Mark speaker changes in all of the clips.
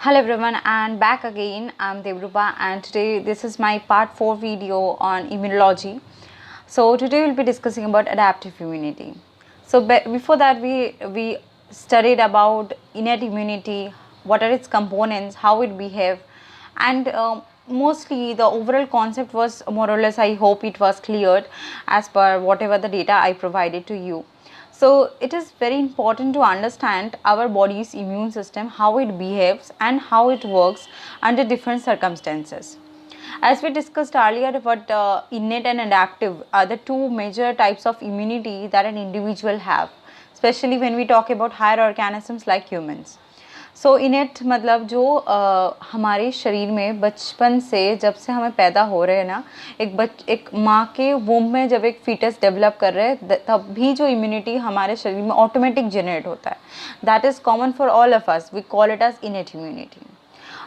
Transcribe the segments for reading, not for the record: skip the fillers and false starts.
Speaker 1: Hello everyone, and back again. I'm Devrupa, and today this is my part 4 video on immunology. So today we'll be discussing about adaptive immunity. So before that we studied about innate immunity, what are its components, how it behave, and mostly the overall concept was more or less, I hope it was cleared as per whatever the data I provided to you. So it is very important to understand our body's immune system, how it behaves and how it works under different circumstances. As we discussed earlier about innate and adaptive are the two major types of immunity that an individual have, especially when we talk about higher organisms like humans. सो इनेट मतलब जो हमारे शरीर में बचपन से जब से हमें पैदा हो रहे हैं ना, एक माँ के वूम में जब एक फीटस डेवलप कर रहे हैं तब भी जो इम्यूनिटी हमारे शरीर में ऑटोमेटिक जनरेट होता है, that is common for all of us, we call it as innate immunity.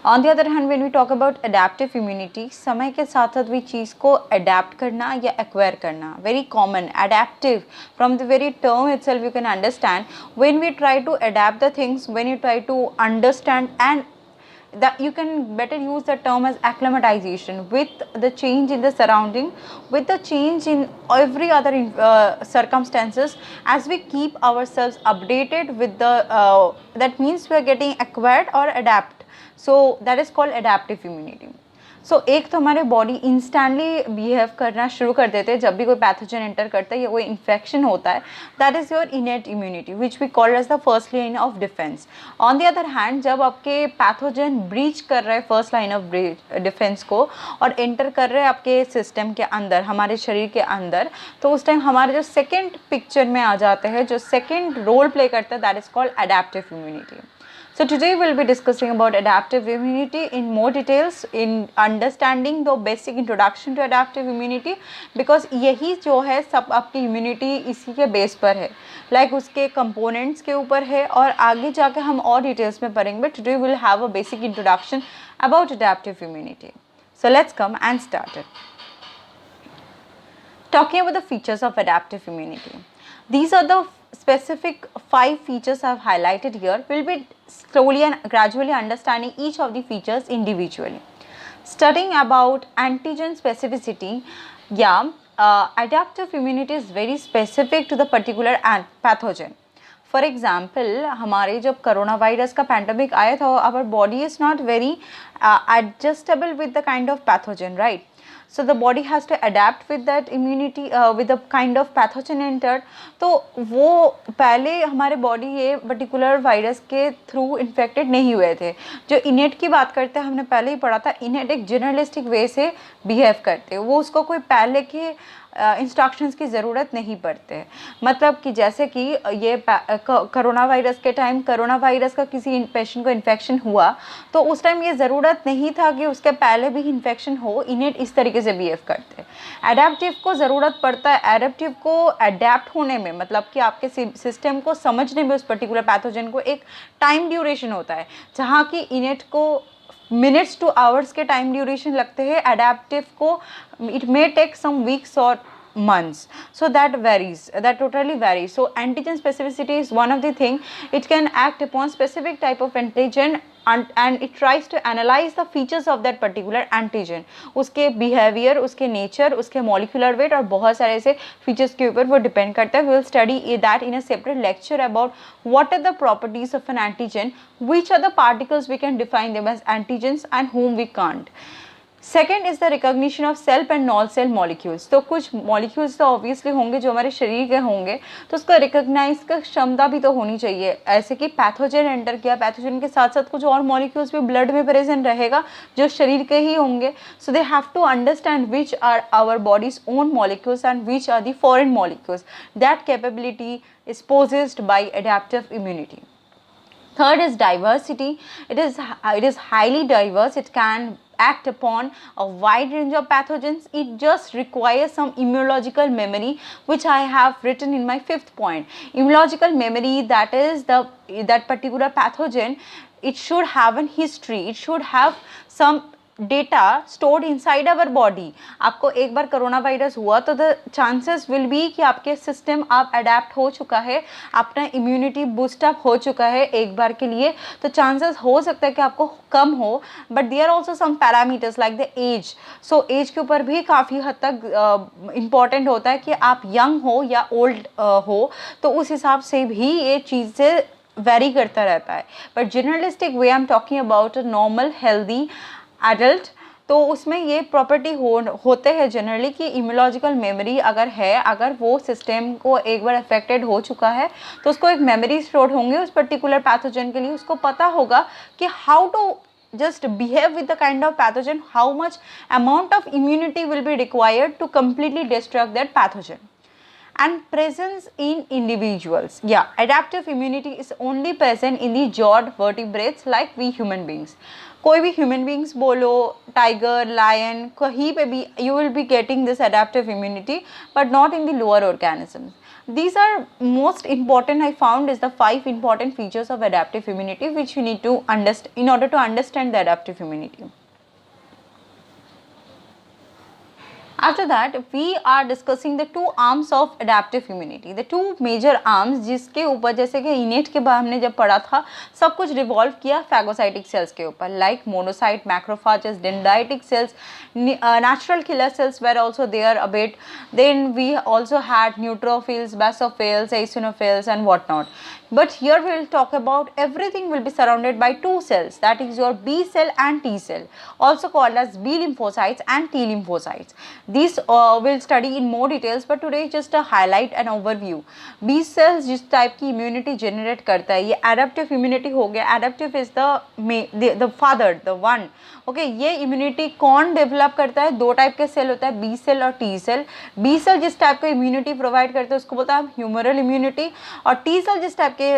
Speaker 1: On the other hand when we talk about adaptive immunity, समय के साथ साथ भी चीज़ को अडेप्ट करना या एक्वायर करना, very common. Adaptive from the very term itself you can understand when we try to adapt the things, when you try to understand and that you can better use the term as acclimatization with the change in the surrounding, with the change in every other circumstances. As we keep ourselves updated with the that means we are getting acquired or adapt, so that is called adaptive immunity. सो एक तो हमारे body instantly behave करना शुरू कर देते हैं जब भी कोई पैथोजन एंटर करता है या कोई इन्फेक्शन होता है, that is your innate immunity which we call as the first line of defence. On the other hand जब आपके पैथोजन ब्रीच कर रहे हैं फर्स्ट लाइन ऑफ डिफेंस को और एंटर कर रहे हैं आपके सिस्टम के अंदर, हमारे शरीर के अंदर, तो उस टाइम हमारे जो सेकेंड पिक्चर में आ जाते हैं, जो सेकेंड रोल प्ले करता है, that is called adaptive immunity. So today we'll be discussing about adaptive immunity in more details, in understanding the basic introduction to adaptive immunity, because यही जो है सब आपकी immunity इसी के बेस पर है, like उसके components के ऊपर है, और आगे जाके हम और details में पढ़ेंगे. But today we'll have a basic introduction about adaptive immunity. So let's come and start it. Talking about the features of adaptive immunity. These are the specific 5 features I have highlighted here. We'll be slowly and gradually understanding each of the features individually. Studying about antigen specificity, adaptive immunity is very specific to the particular pathogen. For example हमारे जब corona virus का pandemic आया था, our body is not very adjustable with the kind of pathogen, right? So the body has to adapt with that immunity, with the kind of pathogen entered. तो वो पहले हमारे body ये particular virus के through infected नहीं हुए थे. जो इनेट की बात करते हैं, हमने पहले ही पढ़ा था, इनेट एक जर्नलिस्टिक वे से बिहेव करते हैं, वो उसको कोई पहले के इंस्ट्रक्शंस की ज़रूरत नहीं पड़ते. मतलब कि जैसे कि ये कोरोना वायरस के टाइम कोरोना वायरस का किसी पेशेंट को इन्फेक्शन हुआ, तो उस टाइम ये ज़रूरत नहीं था कि उसके पहले भी इन्फेक्शन हो, इनेट इस तरीके से बिहेव करते. एडेप्टिव को ज़रूरत पड़ता है, एडेप्टिव को अडेप्ट होने में, मतलब कि आपके सिस्टम को समझने में उस पर्टिकुलर पैथोजन को एक टाइम ड्यूरेशन होता है, जहाँ की इनेट को मिनट्स टू आवर्स के टाइम ड्यूरेशन लगते हैं, अडेप्टिव को it may take some weeks और months. So that varies, that totally varies. So antigen specificity is one of the thing. It can act upon specific type of antigen and it tries to analyze the features of that particular antigen, उसके behavior, उसके nature, उसके molecular weight और बहुत सारे ऐसे features के ऊपर वो depend करता है. We will study that in a separate lecture about what are the properties of an antigen, which are the particles we can define them as antigens and whom we can't. Second is the recognition of self and non self molecules. तो कुछ molecules तो obviously होंगे जो हमारे शरीर के होंगे, तो उसका रिकॉग्नाइज का क्षमता भी तो होनी चाहिए. ऐसे कि पैथोजन एंटर किया, पैथोजन के साथ साथ कुछ और मॉलिक्यूल्स भी ब्लड में प्रेजेंट रहेगा जो शरीर के ही होंगे. So they have to understand which are our bodies own molecules and which are the foreign molecules. That capability is possessed by adaptive immunity. Third is diversity. It is highly diverse. It can act upon a wide range of pathogens. It just requires some immunological memory, which I have written in my 5th point. Immunological memory, that is that particular pathogen, it should have an history. It should have some data stored inside our body. आपको एक बार corona virus हुआ तो the chances will be कि आपके system आप adapt हो चुका है, अपना इम्यूनिटी बूस्ट अप हो चुका है एक बार के लिए, तो चांसेस हो सकता है कि आपको कम हो। But there also some parameters like the age. So age के ऊपर भी काफ़ी हद तक इम्पॉर्टेंट होता है कि आप यंग हो या ओल्ड हो, तो उस हिसाब से भी ये चीज़ें वेरी करता रहता है। But generalistic way I am talking about a normal healthy adult, तो उसमें ये प्रॉपर्टी होते हैं जनरली कि इम्यूनोलॉजिकल मेमोरी अगर है, अगर वो सिस्टम को एक बार अफेक्टेड हो चुका है तो उसको एक मेमोरी स्टोर होंगे उस पर्टिकुलर पैथोजन के लिए। उसको पता होगा कि how to just behave with the kind of pathogen, how much amount of immunity will be required to completely destruct that pathogen. And presence in individuals, yeah, adaptive immunity is only present in the jawed vertebrates like we human beings. कोई भी human beings बोलो, tiger, lion, कहीं पे भी you will be getting this adaptive immunity, but not in the lower organisms. These are most important I found is the 5 important features of adaptive immunity which you need to understand in order to understand the adaptive immunity. After that, we are discussing the two arms of adaptive immunity, the two major arms जिसके ऊपर, जैसे कि इनेट के बाद हमने जब पढ़ा था, सब कुछ रिवॉल्व किया फैगोसाइटिक सेल्स के ऊपर, like monocyte, macrophages, dendritic cells, natural killer cells were also there a bit. Then we also had neutrophils, basophils, eosinophils and whatnot. But here we will talk about everything will be surrounded by two cells, that is your B cell and T cell, also called as B lymphocytes and T lymphocytes. These we'll study in more details, but today just a highlight and overview. B cells जिस type की immunity generate करता है, ये adaptive immunity हो गया. Adaptive is the father, the one. Okay, ये immunity कौन develop करता है? दो टाइप के सेल होता है, बी सेल और टी सेल. बी सेल जिस टाइप का इम्यूनिटी प्रोवाइड करते हैं उसको बोलता है ह्यूमरल इम्यूनिटी, और टी सेल जिस टाइप के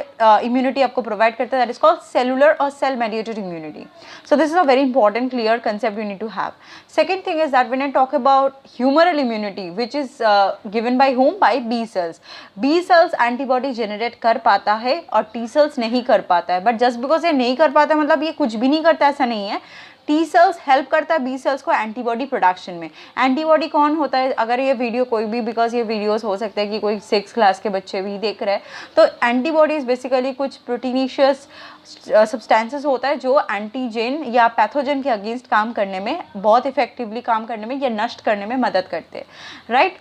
Speaker 1: इम्यूनिटी आपको प्रोवाइड करता है दैट इज कॉल्ड सेलुलर और cell mediated immunity. So this is a very important clear concept you need to have. Second thing is that when I talk about humoral immunity which is given by whom? By B cells. B cells antibody generate कर पाता है और T cells नहीं कर पाता है. But just because ये नहीं कर पाता है मतलब ये कुछ भी नहीं करता, ऐसा नहीं है. टी सेल्स हेल्प करता है बी सेल्स को एंटीबॉडी प्रोडक्शन में. एंटीबॉडी कौन होता है? अगर ये वीडियो कोई भी, बिकॉज ये वीडियोस हो सकते हैं कि कोई 6th क्लास के बच्चे भी देख रहे हैं, तो एंटीबॉडीज बेसिकली कुछ प्रोटीनिशियस सब्सटेंसेस होता है जो एंटीजेन या पैथोजन के अगेंस्ट काम करने में, बहुत इफेक्टिवली काम करने में या नष्ट करने में मदद करते हैं, right?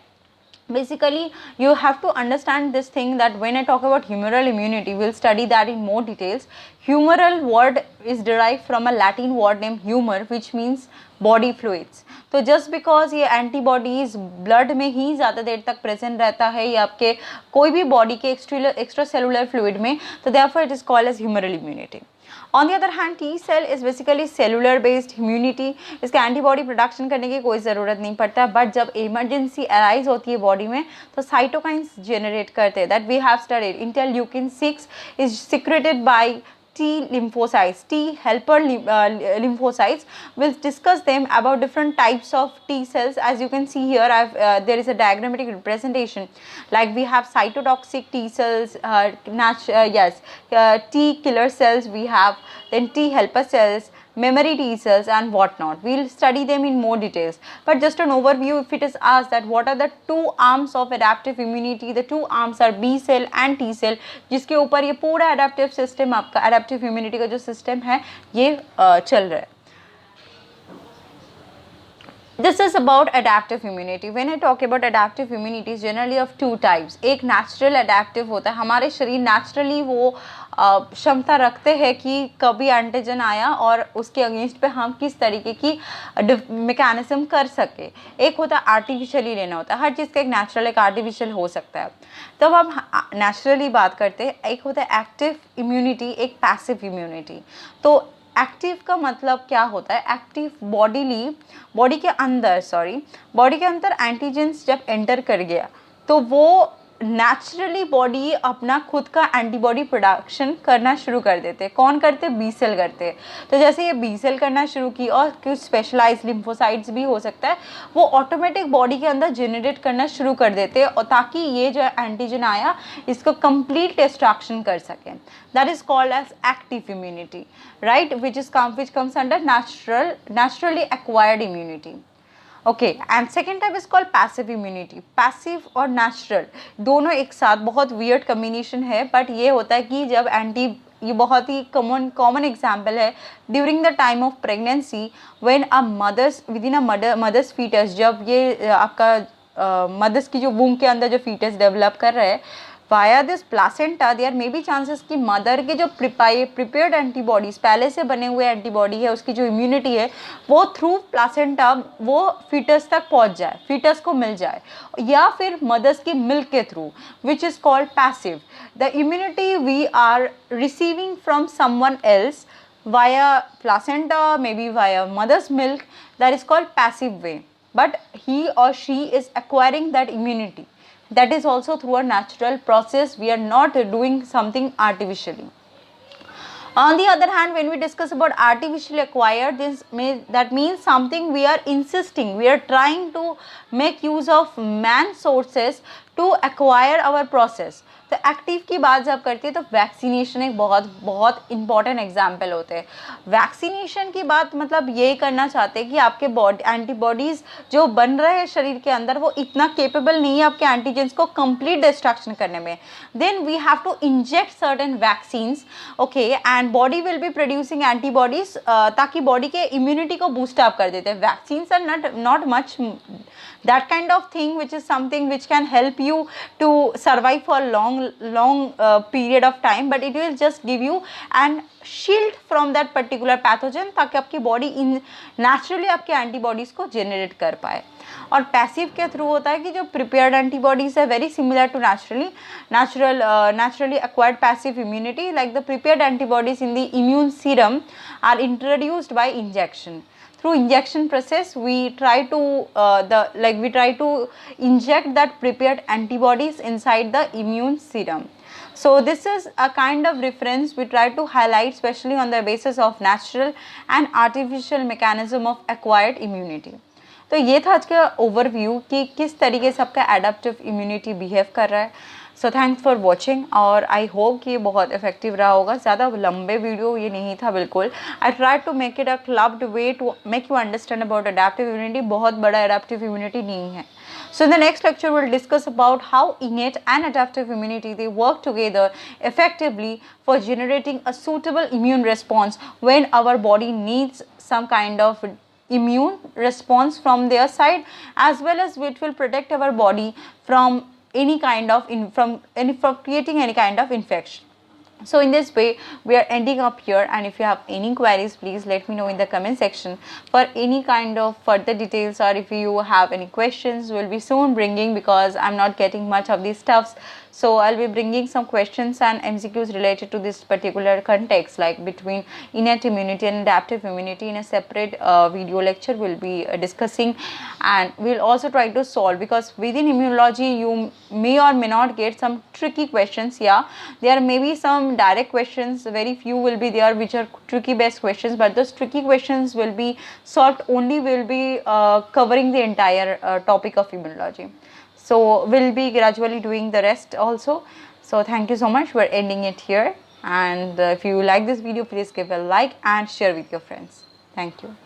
Speaker 1: Basically you have to understand this thing that when I talk about humoral immunity, we'll study that in more details. Humoral word is derived from a Latin word named humor which means body fluids. तो just because ये antibodies blood में ही ज़्यादा देर तक present रहता है या आपके कोई भी body के extra cellular fluid में, तो therefore it is called as humoral immunity. On the other hand, T cell is basically cellular based immunity. इसके एंटीबॉडी प्रोडक्शन करने की कोई ज़रूरत नहीं पड़ता, बट जब इमरजेंसी अराइज होती है बॉडी में तो साइटोकाइंस जनरेट करते हैं. That we have studied. Interleukin 6 is secreted by T lymphocytes, T helper lymphocytes. We'll discuss them about different types of T cells. As you can see here, there is a diagrammatic representation. Like we have cytotoxic T cells, T killer cells. We have then T helper cells, memory T cells and whatnot. We'll study them in more details. But just an overview, if it is asked that what are the two arms of adaptive immunity, the two arms are B cell and T cell, जिसके ऊपर ये पूरा adaptive system, आपका adaptive immunity का जो system है ये चल रहा है. This is about adaptive immunity. When I talk about adaptive immunity, is generally of two types. एक natural adaptive होता है, हमारे शरीर naturally वो क्षमता रखते हैं कि कभी एंटीजन आया और उसके अगेंस्ट पे हम किस तरीके की मैकेनिज्म कर सके. एक होता है आर्टिफिशियली लेना होता है, हर चीज़ का एक नेचुरल एक आर्टिफिशियल हो सकता है. तब हम नेचुरली बात करते हैं. एक होता है एक्टिव इम्यूनिटी, एक पैसिव इम्यूनिटी. तो एक्टिव का मतलब क्या होता है? एक्टिव बॉडी के अंदर एंटीजेंस जब एंटर कर गया तो वो नेचुरली बॉडी अपना खुद का एंटीबॉडी प्रोडक्शन करना शुरू कर देते हैं। कौन करते? बी सेल करते हैं। तो जैसे ये बी सेल करना शुरू की और कुछ स्पेशलाइज लिम्फोसाइट्स भी हो सकता है, वो ऑटोमेटिक बॉडी के अंदर जनरेट करना शुरू कर देते हैं, और ताकि ये जो एंटीजन आया इसको कंप्लीट डिस्ट्रक्शन कर सकें। That is called as active immunity, right, which comes under naturally acquired immunity. Okay, and second type is called passive immunity. Passive और नेचुरल दोनों एक साथ, बहुत वियर्ड कम्बिनेशन है, बट ये होता है कि जब ये बहुत ही कॉमन एग्जाम्पल है during the time of pregnancy, when a mothers within a mothers foetus, जब ये आपका मदर्स की जो वूम के अंदर जो फीटस डेवलप कर रहे हैं, via this placenta there may be chances कि मदर के जो प्रिपेयर्ड एंटीबॉडीज, पहले से बने हुए एंटीबॉडी है, उसकी जो इम्यूनिटी है, वो थ्रू प्लासेंटा वो फीटस तक पहुंच जाए, फीटस को मिल जाए, या फिर मदर्स की मिल्क के थ्रू, which is called passive. The immunity we are receiving from someone else via placenta, maybe via mother's milk, that is called passive way, but he or she is acquiring that immunity. That is also through a natural process. We are not doing something artificially. On the other hand, when we discuss about artificially acquired, that means something we are insisting, we are trying to make use of man sources to acquire our process. तो active की बात जब करती है तो vaccination एक बहुत important example होते हैं। वैक्सीनेशन की बात मतलब ये करना चाहते हैं कि आपके बॉडी एंटीबॉडीज़ जो बन रहे हैं शरीर के अंदर, वो इतना केपेबल नहीं है आपके एंटीजेंस को कंप्लीट डिस्ट्रक्शन करने में। Then we have to inject certain vaccines, okay, and body will be producing antibodies, ताकि बॉडी के इम्यूनिटी को बूस्ट अप कर देते हैं। Vaccines are not much that kind of thing, which is something which can help you to survive for long period of time, but it will just give you an shield from that particular pathogen, ताकि आपकी body naturally आपके antibodies को generate कर पाए। और passive के through होता है कि जो प्रिपेयर्ड एंटीबॉडीज है, very similar to naturally acquired passive immunity, like the prepared antibodies in the immune serum are introduced by injection. Through injection process, we try to inject that prepared antibodies inside the immune serum. So this is a kind of reference we try to highlight, especially on the basis of natural and artificial mechanism of acquired immunity. तो ये था आज का overview कि किस तरीके से आपका एडाप्टिव इम्यूनिटी बिहेव कर रहा है। सो थैंक्स फॉर वॉचिंग, और आई होप कि ये बहुत इफेक्टिव रहा होगा। ज़्यादा लंबे वीडियो ये नहीं था बिल्कुल। I try to make it a clubbed way to make you understand about adaptive immunity. बहुत बड़ा एडेप्टिव इम्यूनिटी नहीं है। So in the next lecture, we'll discuss about how innate and adaptive immunity, they work together effectively for generating a suitable immune response when our body needs some kind of immune response from their side, as well as it will protect our body from any kind of from creating any kind of infection. So in this way we are ending up here, and if you have any queries, please let me know in the comment section for any kind of further details, or if you have any questions, we'll be soon bringing, because I'm not getting much of these stuffs, so I'll be bringing some questions and MCQs related to this particular context, like between innate immunity and adaptive immunity, in a separate video lecture we'll be discussing, and we'll also try to solve, because within immunology you may or may not get some tricky questions. Yeah, there may be some direct questions, very few will be there which are tricky based questions, but those tricky questions will be solved only, will be covering the entire topic of immunology. So we'll be gradually doing the rest also. So thank you so much. We're ending it here, and if you like this video, please give a like and share with your friends. Thank you.